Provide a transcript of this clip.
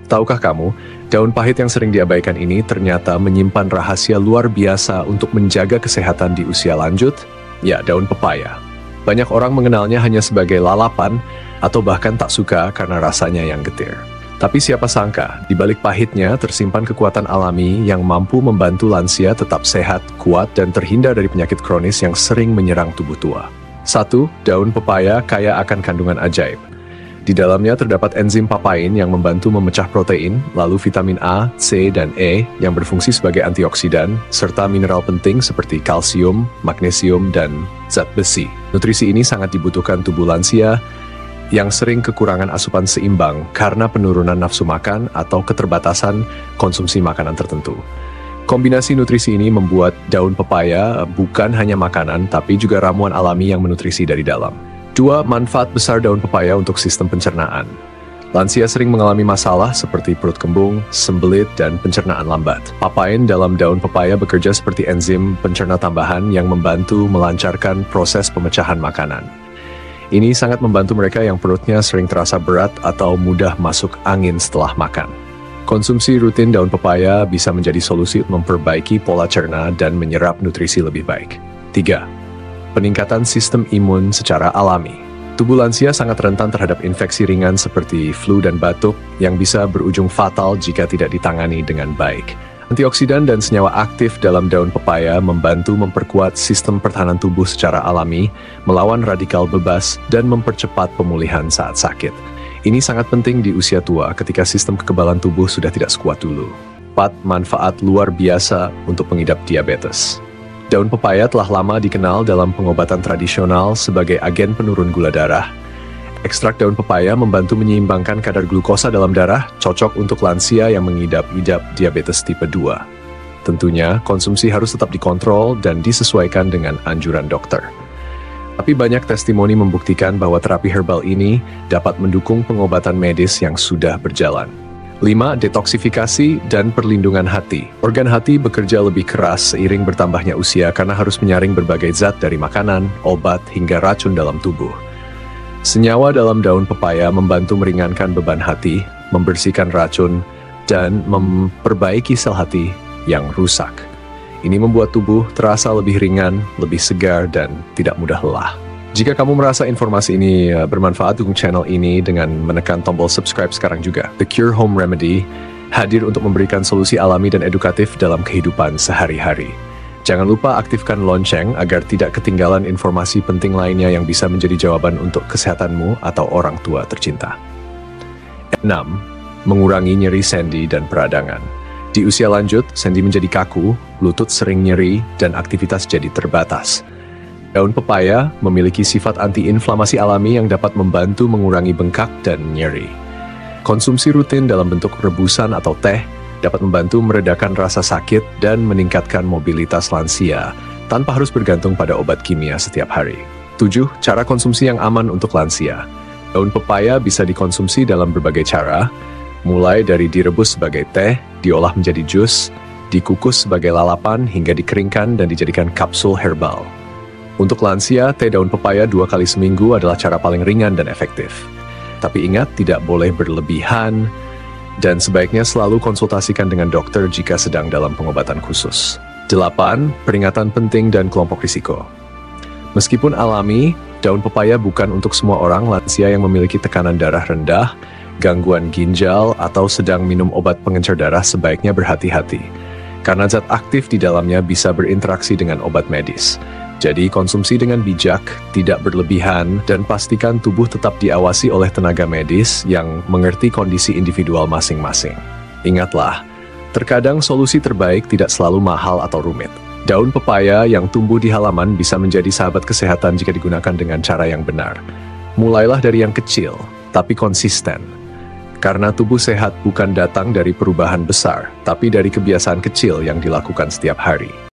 Tahukah kamu, daun pahit yang sering diabaikan ini ternyata menyimpan rahasia luar biasa untuk menjaga kesehatan di usia lanjut? Ya, daun pepaya. Banyak orang mengenalnya hanya sebagai lalapan atau bahkan tak suka karena rasanya yang getir. Tapi siapa sangka, di balik pahitnya tersimpan kekuatan alami yang mampu membantu lansia tetap sehat, kuat, dan terhindar dari penyakit kronis yang sering menyerang tubuh tua. 1. Daun pepaya kaya akan kandungan ajaib. Di dalamnya terdapat enzim papain yang membantu memecah protein, lalu vitamin A, C, dan E yang berfungsi sebagai antioksidan, serta mineral penting seperti kalsium, magnesium, dan zat besi. Nutrisi ini sangat dibutuhkan tubuh lansia yang sering kekurangan asupan seimbang karena penurunan nafsu makan atau keterbatasan konsumsi makanan tertentu. Kombinasi nutrisi ini membuat daun pepaya bukan hanya makanan, tapi juga ramuan alami yang menutrisi dari dalam. 2. Manfaat besar daun pepaya untuk sistem pencernaan. Lansia sering mengalami masalah seperti perut kembung, sembelit, dan pencernaan lambat. Papain dalam daun pepaya bekerja seperti enzim pencerna tambahan yang membantu melancarkan proses pemecahan makanan. Ini sangat membantu mereka yang perutnya sering terasa berat atau mudah masuk angin setelah makan. Konsumsi rutin daun pepaya bisa menjadi solusi untuk memperbaiki pola cerna dan menyerap nutrisi lebih baik. 3. Peningkatan sistem imun secara alami. Tubuh lansia sangat rentan terhadap infeksi ringan seperti flu dan batuk yang bisa berujung fatal jika tidak ditangani dengan baik. Antioksidan dan senyawa aktif dalam daun pepaya membantu memperkuat sistem pertahanan tubuh secara alami, melawan radikal bebas, dan mempercepat pemulihan saat sakit. Ini sangat penting di usia tua ketika sistem kekebalan tubuh sudah tidak sekuat dulu. 4. Manfaat luar biasa untuk pengidap diabetes. Daun pepaya telah lama dikenal dalam pengobatan tradisional sebagai agen penurun gula darah. Ekstrak daun pepaya membantu menyeimbangkan kadar glukosa dalam darah, cocok untuk lansia yang mengidap-idap diabetes tipe 2. Tentunya, konsumsi harus tetap dikontrol dan disesuaikan dengan anjuran dokter. Tapi banyak testimoni membuktikan bahwa terapi herbal ini dapat mendukung pengobatan medis yang sudah berjalan. 5. Detoksifikasi dan perlindungan hati. Organ hati bekerja lebih keras seiring bertambahnya usia karena harus menyaring berbagai zat dari makanan, obat, hingga racun dalam tubuh. Senyawa dalam daun pepaya membantu meringankan beban hati, membersihkan racun, dan memperbaiki sel hati yang rusak. Ini membuat tubuh terasa lebih ringan, lebih segar, dan tidak mudah lelah. Jika kamu merasa informasi ini bermanfaat, dukung channel ini dengan menekan tombol subscribe sekarang juga. The Cure Home Remedy hadir untuk memberikan solusi alami dan edukatif dalam kehidupan sehari-hari. Jangan lupa aktifkan lonceng agar tidak ketinggalan informasi penting lainnya yang bisa menjadi jawaban untuk kesehatanmu atau orang tua tercinta. 6. Mengurangi nyeri sendi dan peradangan. Di usia lanjut, sendi menjadi kaku, lutut sering nyeri, dan aktivitas jadi terbatas. Daun pepaya memiliki sifat antiinflamasi alami yang dapat membantu mengurangi bengkak dan nyeri. Konsumsi rutin dalam bentuk rebusan atau teh dapat membantu meredakan rasa sakit dan meningkatkan mobilitas lansia tanpa harus bergantung pada obat kimia setiap hari. 7. Cara konsumsi yang aman untuk lansia. Daun pepaya bisa dikonsumsi dalam berbagai cara, mulai dari direbus sebagai teh, diolah menjadi jus, dikukus sebagai lalapan, hingga dikeringkan dan dijadikan kapsul herbal. Untuk lansia, teh daun pepaya 2 kali seminggu adalah cara paling ringan dan efektif. Tapi ingat, tidak boleh berlebihan, dan sebaiknya selalu konsultasikan dengan dokter jika sedang dalam pengobatan khusus. 8. Peringatan penting dan kelompok risiko. Meskipun alami, daun pepaya bukan untuk semua orang. Lansia yang memiliki tekanan darah rendah, gangguan ginjal, atau sedang minum obat pengencer darah sebaiknya berhati-hati, karena zat aktif di dalamnya bisa berinteraksi dengan obat medis. Jadi konsumsi dengan bijak, tidak berlebihan, dan pastikan tubuh tetap diawasi oleh tenaga medis yang mengerti kondisi individual masing-masing. Ingatlah, terkadang solusi terbaik tidak selalu mahal atau rumit. Daun pepaya yang tumbuh di halaman bisa menjadi sahabat kesehatan jika digunakan dengan cara yang benar. Mulailah dari yang kecil, tapi konsisten. Karena tubuh sehat bukan datang dari perubahan besar, tapi dari kebiasaan kecil yang dilakukan setiap hari.